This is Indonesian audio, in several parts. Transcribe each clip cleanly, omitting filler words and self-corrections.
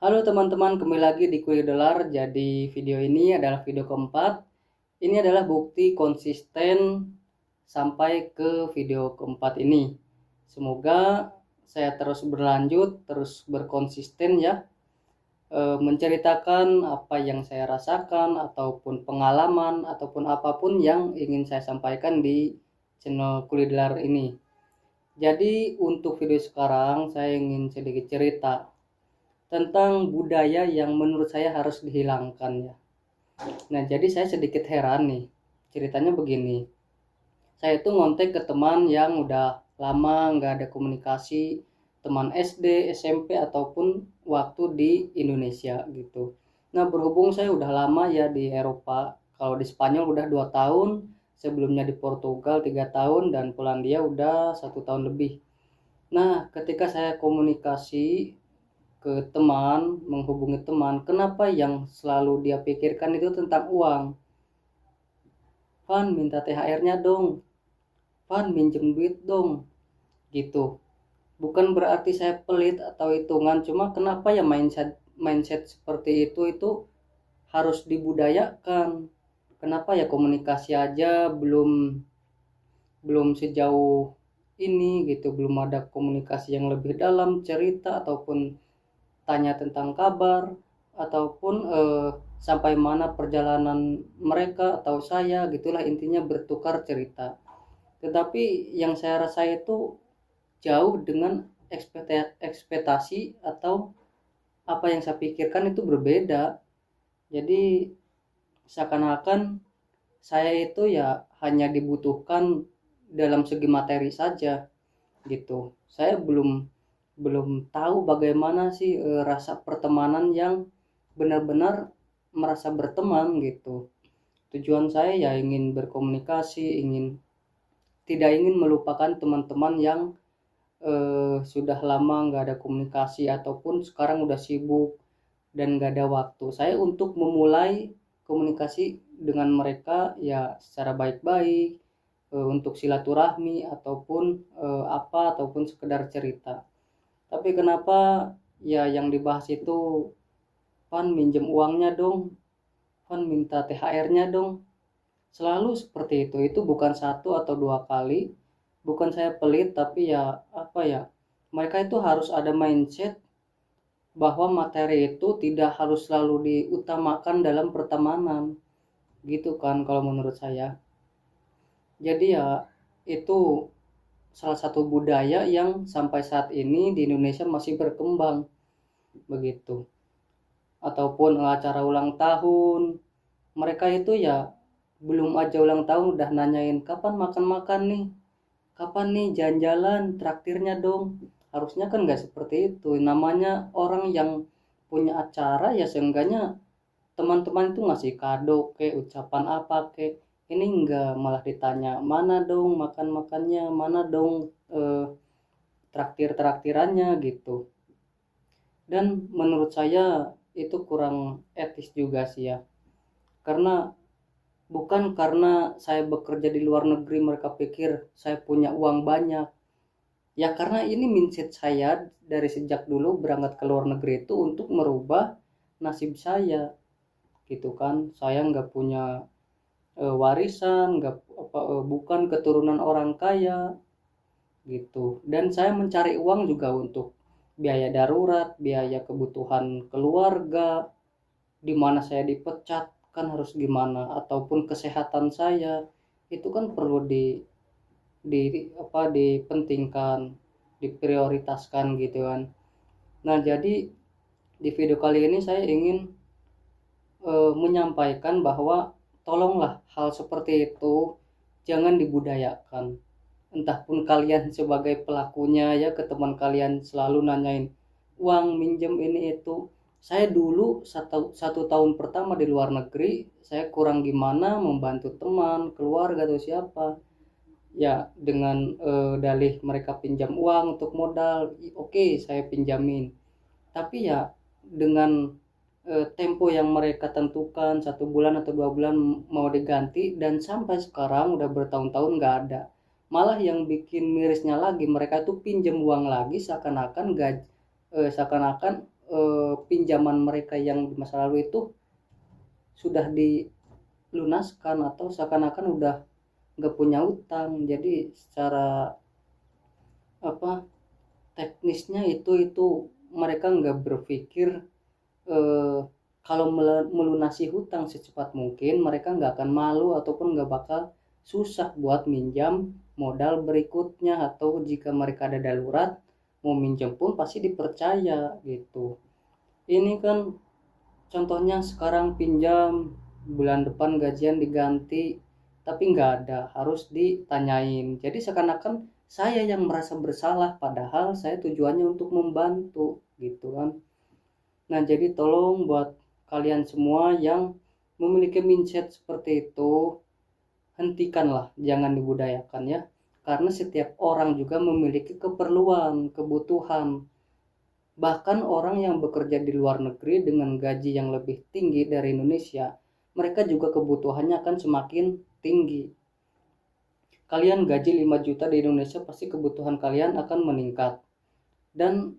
Halo teman-teman, kembali lagi di Kuliah Dolar. Jadi video ini adalah video keempat. Ini adalah bukti konsisten sampai ke video keempat ini. Semoga saya terus berlanjut, terus berkonsisten ya, menceritakan apa yang saya rasakan ataupun pengalaman ataupun apapun yang ingin saya sampaikan di channel Kuliah Dolar ini. Jadi untuk video sekarang saya ingin sedikit cerita tentang budaya yang menurut saya harus dihilangkan ya. Nah, jadi saya sedikit heran nih. Ceritanya begini. Saya itu ngontek ke teman yang udah lama nggak ada komunikasi, teman SD, SMP ataupun waktu di Indonesia gitu. Nah, berhubung saya udah lama ya di Eropa. Kalau di Spanyol udah 2 tahun, sebelumnya di Portugal 3 tahun dan Polandia udah 1 tahun lebih. Nah, ketika saya komunikasi ke teman, menghubungi teman, kenapa yang selalu dia pikirkan itu tentang uang? Van minta THR-nya dong, Van minjem duit dong, gitu. Bukan berarti saya pelit atau hitungan, cuma kenapa ya mindset seperti itu harus dibudayakan. Kenapa ya komunikasi aja belum belum sejauh ini gitu, belum ada komunikasi yang lebih dalam, cerita ataupun tanya tentang kabar ataupun sampai mana perjalanan mereka atau saya, gitulah intinya bertukar cerita. Tetapi yang saya rasa itu jauh dengan ekspektasi atau apa yang saya pikirkan itu berbeda. Jadi seakan-akan saya itu ya hanya dibutuhkan dalam segi materi saja gitu. Saya belum belum tahu bagaimana sih rasa pertemanan yang benar-benar merasa berteman gitu. Tujuan saya ya ingin berkomunikasi, tidak ingin melupakan teman-teman yang sudah lama nggak ada komunikasi ataupun sekarang udah sibuk dan nggak ada waktu. Saya untuk memulai komunikasi dengan mereka ya secara baik-baik, untuk silaturahmi ataupun ataupun sekedar cerita. Tapi kenapa ya yang dibahas itu, Van minjem uangnya dong, Van minta THR-nya dong. Selalu seperti itu. Itu bukan satu atau dua kali. Bukan saya pelit, tapi ya apa ya? Mereka itu harus ada mindset bahwa materi itu tidak harus selalu diutamakan dalam pertemanan. Gitu kan kalau menurut saya. Jadi ya itu salah satu budaya yang sampai saat ini di Indonesia masih berkembang begitu. Ataupun acara ulang tahun, mereka itu ya belum aja ulang tahun udah nanyain kapan makan-makan nih, kapan nih jalan-jalan, traktirnya dong. Harusnya kan nggak seperti itu. Namanya orang yang punya acara ya seenggaknya teman-teman itu ngasih kado kayak ucapan apa kayak ini, enggak, malah ditanya mana dong makan-makannya, mana dong eh, traktirannya gitu. Dan menurut saya itu kurang etis juga sih ya, karena bukan karena saya bekerja di luar negeri mereka pikir saya punya uang banyak. Ya karena ini mindset saya dari sejak dulu berangkat ke luar negeri itu untuk merubah nasib saya gitu kan. Saya nggak punya warisan, nggak bukan keturunan orang kaya gitu. Dan saya mencari uang juga untuk biaya darurat, biaya kebutuhan keluarga, di mana saya dipecat kan harus gimana, ataupun kesehatan saya itu kan perlu dipentingkan, diprioritaskan gitu kan. Nah, jadi di video kali ini saya ingin menyampaikan bahwa tolonglah hal seperti itu jangan dibudayakan. Entah pun kalian sebagai pelakunya ya, ke teman kalian selalu nanyain uang minjem ini itu. Saya dulu satu tahun pertama di luar negeri, saya kurang gimana membantu teman, keluarga atau siapa. Ya dengan dalih mereka pinjam uang untuk modal, oke, saya pinjamin. Tapi ya dengan tempo yang mereka tentukan 1 bulan atau 2 bulan mau diganti, dan sampai sekarang udah bertahun-tahun nggak ada. Malah yang bikin mirisnya lagi, mereka tuh pinjam uang lagi seakan-akan pinjaman mereka yang di masa lalu itu sudah dilunaskan atau seakan-akan udah nggak punya utang. Jadi secara teknisnya itu mereka nggak berpikir kalau melunasi hutang secepat mungkin, mereka nggak akan malu ataupun nggak bakal susah buat minjam modal berikutnya, atau jika mereka ada darurat mau minjam pun pasti dipercaya gitu. Ini kan contohnya sekarang pinjam, bulan depan gajian diganti, tapi nggak ada, harus ditanyain. Jadi seakan-akan saya yang merasa bersalah, padahal saya tujuannya untuk membantu gitu kan. Nah, jadi tolong buat kalian semua yang memiliki mindset seperti itu, hentikanlah, jangan dibudayakan ya. Karena setiap orang juga memiliki keperluan, kebutuhan. Bahkan orang yang bekerja di luar negeri dengan gaji yang lebih tinggi dari Indonesia, mereka juga kebutuhannya akan semakin tinggi. Kalian gaji 5 juta di Indonesia, pasti kebutuhan kalian akan meningkat. Dan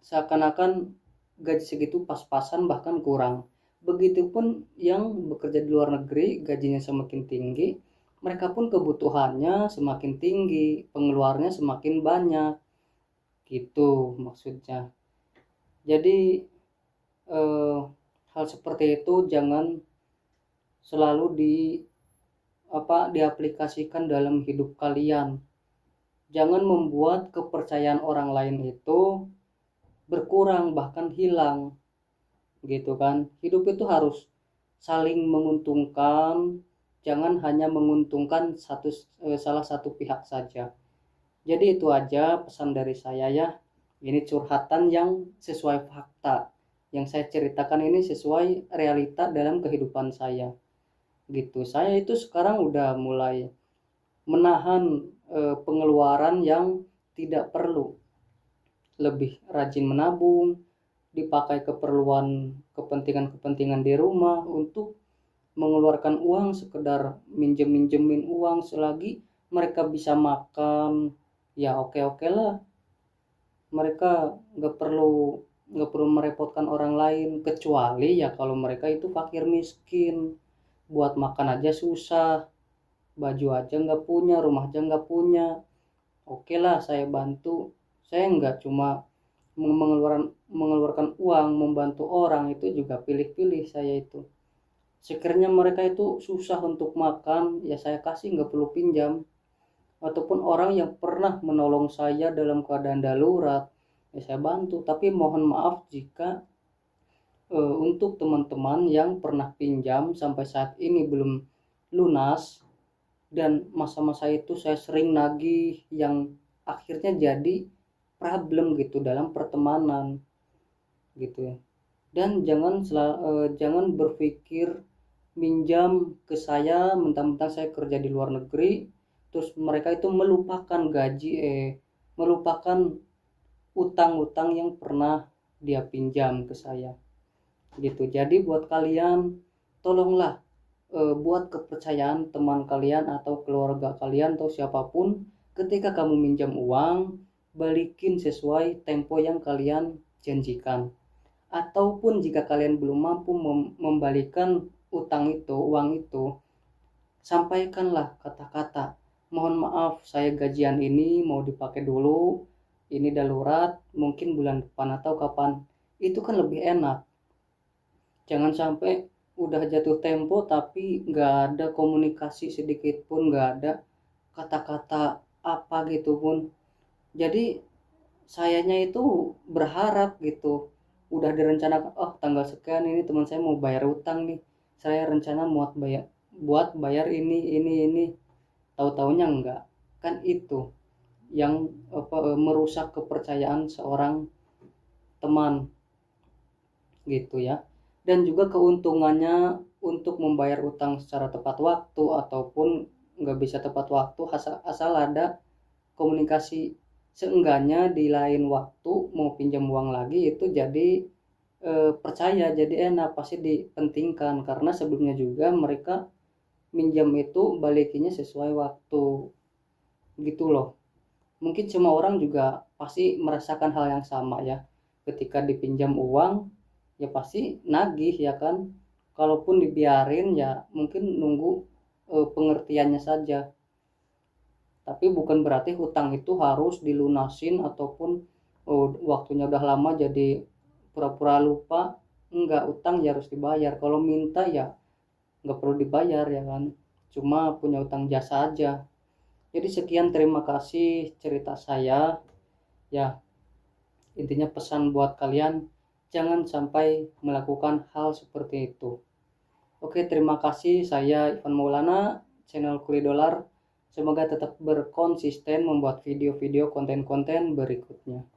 seakan-akan gaji segitu pas-pasan bahkan kurang. Begitupun yang bekerja di luar negeri, gajinya semakin tinggi, mereka pun kebutuhannya semakin tinggi, pengeluarannya semakin banyak. Gitu maksudnya. Jadi hal seperti itu jangan selalu diaplikasikan dalam hidup kalian. Jangan membuat kepercayaan orang lain itu berkurang bahkan hilang gitu kan. Hidup itu harus saling menguntungkan, jangan hanya menguntungkan salah satu pihak saja. Jadi itu aja pesan dari saya ya. Ini curhatan yang sesuai fakta, yang saya ceritakan ini sesuai realita dalam kehidupan saya gitu. Saya itu sekarang udah mulai menahan pengeluaran yang tidak perlu, lebih rajin menabung, dipakai kepentingan di rumah, untuk mengeluarkan uang sekedar minjemin uang selagi mereka bisa makan, ya oke lah. Mereka nggak perlu merepotkan orang lain, kecuali ya kalau mereka itu fakir miskin, buat makan aja susah, baju aja nggak punya, rumah aja nggak punya. Oke lah, saya bantu. Saya nggak cuma mengeluarkan uang membantu orang, itu juga pilih-pilih saya itu. Sekiranya mereka itu susah untuk makan, ya saya kasih, nggak perlu pinjam. Ataupun orang yang pernah menolong saya dalam keadaan darurat, ya saya bantu. Tapi mohon maaf jika untuk teman-teman yang pernah pinjam sampai saat ini belum lunas, dan masa-masa itu saya sering nagih yang akhirnya jadi problem gitu dalam pertemanan gitu ya. Dan jangan berpikir minjam ke saya mentang-mentang saya kerja di luar negeri, terus mereka itu melupakan utang-utang yang pernah dia pinjam ke saya gitu. Jadi buat kalian, tolonglah buat kepercayaan teman kalian atau keluarga kalian atau siapapun, ketika kamu minjam uang, balikin sesuai tempo yang kalian janjikan. Ataupun jika kalian belum mampu membalikkan uang itu, sampaikanlah kata-kata, mohon maaf saya gajian ini mau dipakai dulu, ini darurat, mungkin bulan depan atau kapan. Itu kan lebih enak. Jangan sampai udah jatuh tempo tapi nggak ada komunikasi sedikit pun, nggak ada kata-kata apa gitu pun. Jadi sayanya itu berharap gitu, udah direncanakan, oh tanggal sekian ini teman saya mau bayar utang nih, saya rencana buat bayar ini, tahu-taunya enggak. Kan itu yang merusak kepercayaan seorang teman gitu ya. Dan juga keuntungannya untuk membayar utang secara tepat waktu ataupun nggak bisa tepat waktu, asal ada komunikasi. Seenggaknya di lain waktu mau pinjam uang lagi itu jadi percaya, jadi enak, pasti dipentingkan. Karena sebelumnya juga mereka minjam itu balikinya sesuai waktu gitu loh. Mungkin semua orang juga pasti merasakan hal yang sama ya. ketika dipinjam uang ya pasti nagih ya kan. Kalaupun dibiarin ya mungkin nunggu pengertiannya saja. Tapi bukan berarti hutang itu harus dilunasin ataupun waktunya udah lama jadi pura-pura lupa. Enggak, utang ya harus dibayar. Kalau minta ya nggak perlu dibayar ya kan. Cuma punya utang jasa aja. Jadi sekian, terima kasih cerita saya. Ya, intinya pesan buat kalian, jangan sampai melakukan hal seperti itu. Oke, terima kasih. Saya Ivan Maulana, channel Kuli Dolar. Semoga tetap berkonsisten membuat video-video konten-konten berikutnya.